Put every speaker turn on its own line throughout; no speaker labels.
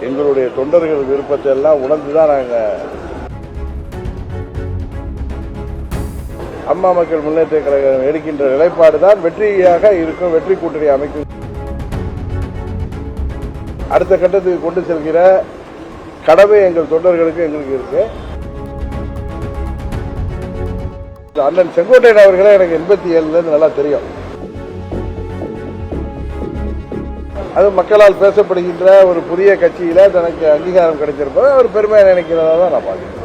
எங்களுடைய தொண்டர்கள் விருப்பத்தை எல்லாம் உணர்ந்துதான் நாங்கள் அம்மா மக்கள் முன்னேற்ற கழகம் எடுக்கின்ற நிலைப்பாடு தான் வெற்றியாக இருக்கும், வெற்றி கூட்டணி அமைக்கும். அடுத்த கட்டத்துக்கு கொண்டு செல்கிற கடமை எங்கள் தொண்டர்களுக்கு எங்களுக்கு இருக்கு. அண்ணன் செங்கோட்டையன் அவர்களே எனக்கு 87 நல்லா தெரியும். அது மக்களால் பேசப்படுகின்ற ஒரு புதிய கட்சியில தனக்கு அங்கீகாரம் கிடைச்சிருப்பது அவர் பெருமையா நினைக்கிறதா தான் நான் பார்க்கிறேன்.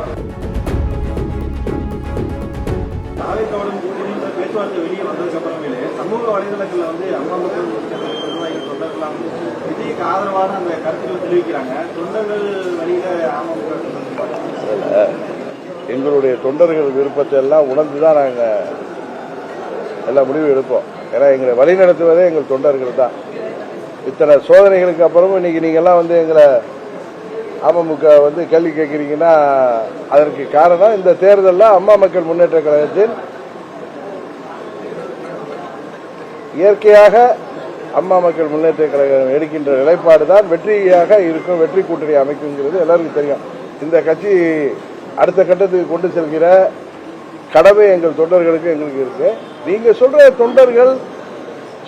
பேச்சுவார்த்தை வெளியே வந்ததுக்கு அப்புறமேலே சமூக வலைதளங்கள்ல அம்மா மக்கள் தொண்டர்கள்லாம் விஜய்க்கு ஆதரவான அந்த கருத்துக்களை தெரிவிக்கிறாங்க. தொண்டர்கள் வழியில அமமுக
எங்களுடைய தொண்டர்கள் விருப்பத்தை எல்லாம் உணர்ந்துதான் நாங்க எல்லா முடிவு எடுப்போம். ஏன்னா எங்களை வழி நடத்துவதே எங்கள் தொண்டர்கள் தான். இத்தனை சோதனைகளுக்கு அப்புறமும் இன்னைக்கு நீங்க எல்லாம் எங்களை அமமுக கேள்வி கேட்கிறீங்கன்னா அதற்கு காரணம் இந்த தேர்தலில் அம்மா மக்கள் முன்னேற்ற கழகத்தின் இயற்கையாக அம்மா மக்கள் முன்னேற்ற கழகம் எடுக்கின்ற நிலைப்பாடு தான் வெற்றியாக இருக்கும், வெற்றி கூட்டணி அமைக்குங்கிறது எல்லாருக்கும் தெரியும். இந்த கட்சி அடுத்த கட்டத்துக்கு கொண்டு செல்கிற கடமை எங்கள் தொண்டர்களுக்கு எங்களுக்கு இருக்கு. நீங்க சொல்ற தொண்டர்கள்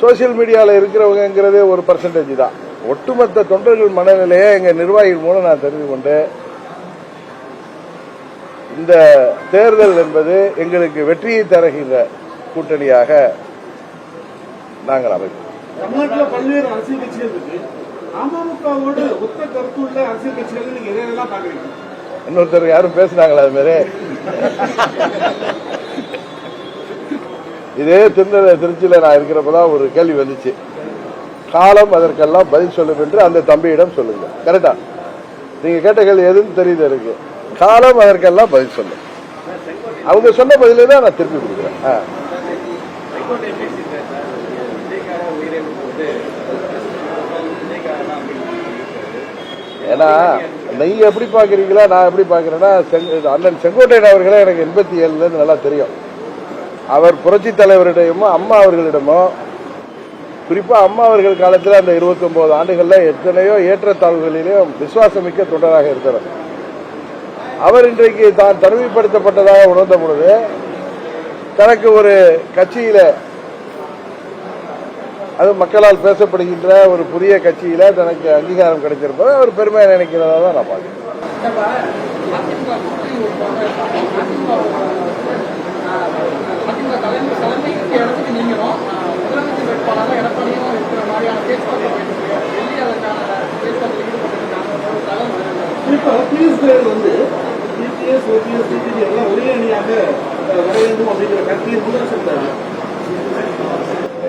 சோசியல் மீடியாவில் இருக்கிறவங்கிறதே ஒரு பர்சன்டேஜ் தான். ஒட்டுமொத்த தொண்டர்கள் மனநிலையை எங்க நிர்வாகிகள் மூலம் நான் தெரிந்து கொண்டு இந்த தேர்தல் என்பது எங்களுக்கு வெற்றியை தருகின்ற கூட்டணியாக நாங்கள் அமைப்போம்.
தமிழ்நாட்டில் பல்வேறு அரசியல் கட்சிகள் இருக்கு. அமமுகவோடு ஒத்த கருத்துள்ள அரசியல் கட்சிகள் நீங்க எதையெல்லாம் பாக்குறீங்க?
இன்னொருத்தர் யாரும் பேசினாங்களா அது மாதிரி? இதே திருச்சியில நான் இருக்கிறப்பதான் ஒரு கேள்வி வந்துச்சு. காலம் அதற்கெல்லாம் பதில் சொல்லும் என்று அந்த தம்பியிடம் சொல்லுங்க. கரெக்டா? நீங்க கேட்ட கேள்வி எதுன்னு தெரியுது எனக்கு. காலம் அதற்கெல்லாம் பதில் சொல்லும். அவங்க சொன்ன பதிலே தான் நான் திருப்பி கொடுக்குறேன். ஏன்னா நீங்க எப்படி பாக்குறீங்களா நான் எப்படி பாக்குறேன்னா அண்ணன் செங்கோட்டையன் அவர்களே எனக்கு 87 நல்லா தெரியும். அவர் புரட்சி தலைவரிடமோ அம்மா அவர்களிடமோ குறிப்பா அம்மா அவர்கள் காலத்தில் அந்த 29 ஆண்டுகள்ல எத்தனையோ ஏற்றத்தாழ்வுகளிலும் விசுவாசமிக்க தொண்டராக இருக்கிறார். அவர் இன்றைக்கு தான் தனிமைப்படுத்தப்பட்டதாக உணர்ந்த பொழுது தனக்கு ஒரு கட்சியில அது மக்களால் பேசப்படுகின்ற ஒரு புதிய கட்சியில தனக்கு அங்கீகாரம் கிடைச்சிருப்பது அவர் பெருமையா நினைக்கிறதா தான் நான் பார்க்கிறேன்.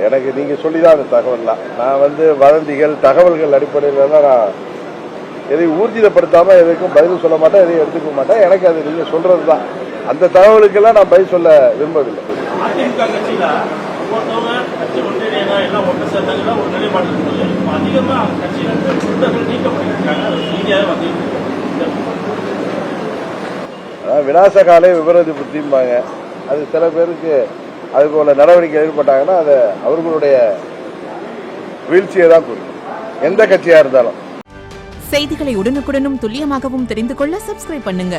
எனக்கு நீங்க சொல்லிதான் அந்த தகவல்லாம். நான் வதந்திகள் தகவல்கள் அடிப்படையில் தான் நான் எதையும் ஊர்ஜிதப்படுத்தாம எதுக்கும் பதில் சொல்ல மாட்டேன், எதையும் எடுத்துக்க மாட்டேன். எனக்கு அது நீங்க சொல்றதுதான். அந்த தகவலுக்கெல்லாம் நான் பதில் சொல்ல விரும்பவில்லை. விநாசகாலே விபரீத புத்திம்பாங்க. அது சில பேருக்கு அது போல நடவடிக்கை ஏற்பட்டாங்கன்னா அது அவர்களுடைய வீழ்ச்சியை தான் குறிக்கும், எந்த கட்சியா இருந்தாலும்.
செய்திகளை உடனுக்குடனும் துல்லியமாகவும் தெரிந்து கொள்ள சப்ஸ்கிரைப் பண்ணுங்க.